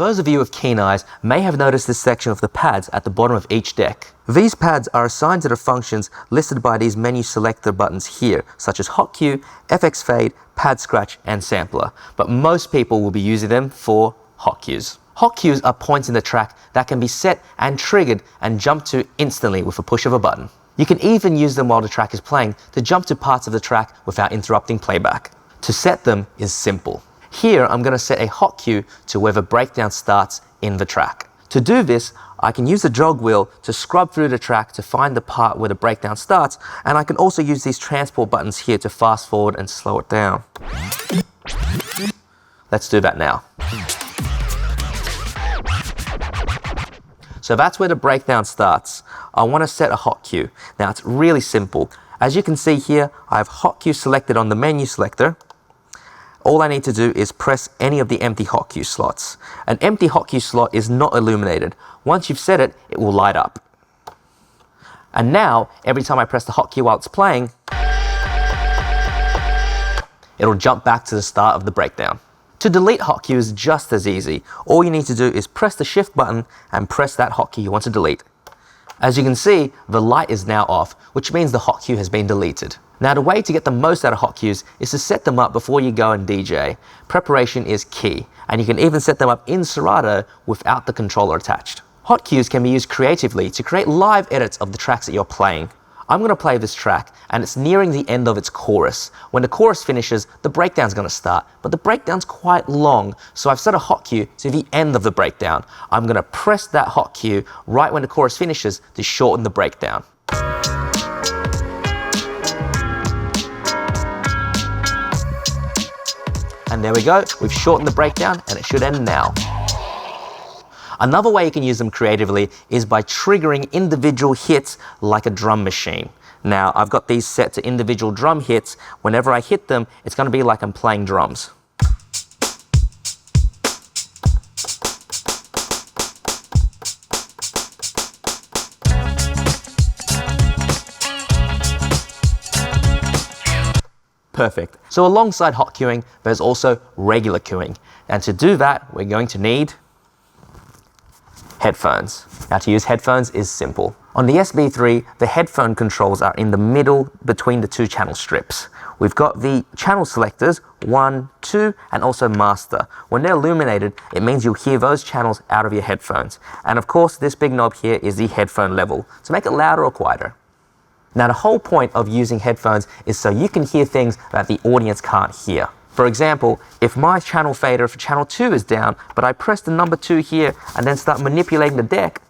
those of you with keen eyes may have noticed this section of the pads at the bottom of each deck. These pads are assigned to the functions listed by these menu selector buttons here, such as Hot Cue, FX Fade, Pad Scratch, and Sampler, but most people will be using them for hot cues. Hot cues are points in the track that can be set and triggered and jumped to instantly with a push of a button. You can even use them while the track is playing to jump to parts of the track without interrupting playback. To set them is simple. Here I'm going to set a hot cue to where the breakdown starts in the track. To do this, I can use the jog wheel to scrub through the track to find the part where the breakdown starts, and I can also use these transport buttons here to fast forward and slow it down. Let's do that now. So that's where the breakdown starts. I want to set a hot cue. Now it's really simple. As you can see here, I have hot cue selected on the menu selector. All I need to do is press any of the empty hot cue slots. An empty hot cue slot is not illuminated. Once you've set it, it will light up. And now, every time I press the hot cue while it's playing, it'll jump back to the start of the breakdown. To delete hot cue is just as easy. All you need to do is press the shift button and press that hot cue you want to delete. As you can see, the light is now off, which means the hot cue has been deleted. Now the way to get the most out of hot cues is to set them up before you go and DJ. Preparation is key, and you can even set them up in Serato without the controller attached. Hot cues can be used creatively to create live edits of the tracks that you're playing. I'm going to play this track, and it's nearing the end of its chorus. When the chorus finishes, the breakdown's going to start, but the breakdown's quite long, so I've set a hot cue to the end of the breakdown. I'm going to press that hot cue right when the chorus finishes to shorten the breakdown. And there we go, we've shortened the breakdown and it should end now. Another way you can use them creatively is by triggering individual hits like a drum machine. Now, I've got these set to individual drum hits. Whenever I hit them, it's going to be like I'm playing drums. Perfect. So alongside hot cueing, there's also regular cueing. And to do that, we're going to need headphones. Now to use headphones is simple. On the SB3, the headphone controls are in the middle between the two channel strips. We've got the channel selectors, 1, 2, and also master. When they're illuminated, it means you'll hear those channels out of your headphones. And of course, this big knob here is the headphone level, to make it louder or quieter. Now the whole point of using headphones is so you can hear things that the audience can't hear. For example, if my channel fader for channel 2 is down, but I press the number 2 here and then start manipulating the deck,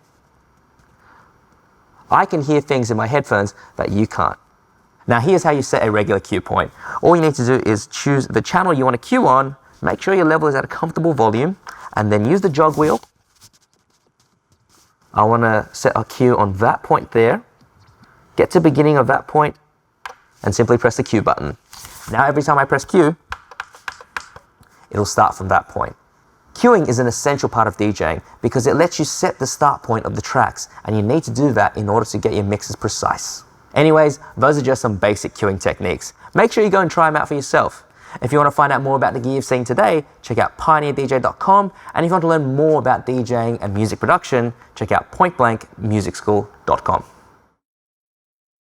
I can hear things in my headphones that you can't. Now here's how you set a regular cue point. All you need to do is choose the channel you want to cue on, make sure your level is at a comfortable volume, and then use the jog wheel. I want to set a cue on that point there, get to the beginning of that point, and simply press the cue button. Now every time I press cue, it'll start from that point. Cueing is an essential part of DJing because it lets you set the start point of the tracks, and you need to do that in order to get your mixes precise. Anyways, those are just some basic cueing techniques. Make sure you go and try them out for yourself. If you want to find out more about the gear you've seen today, check out pioneerdj.com, and if you want to learn more about DJing and music production, check out pointblankmusicschool.com.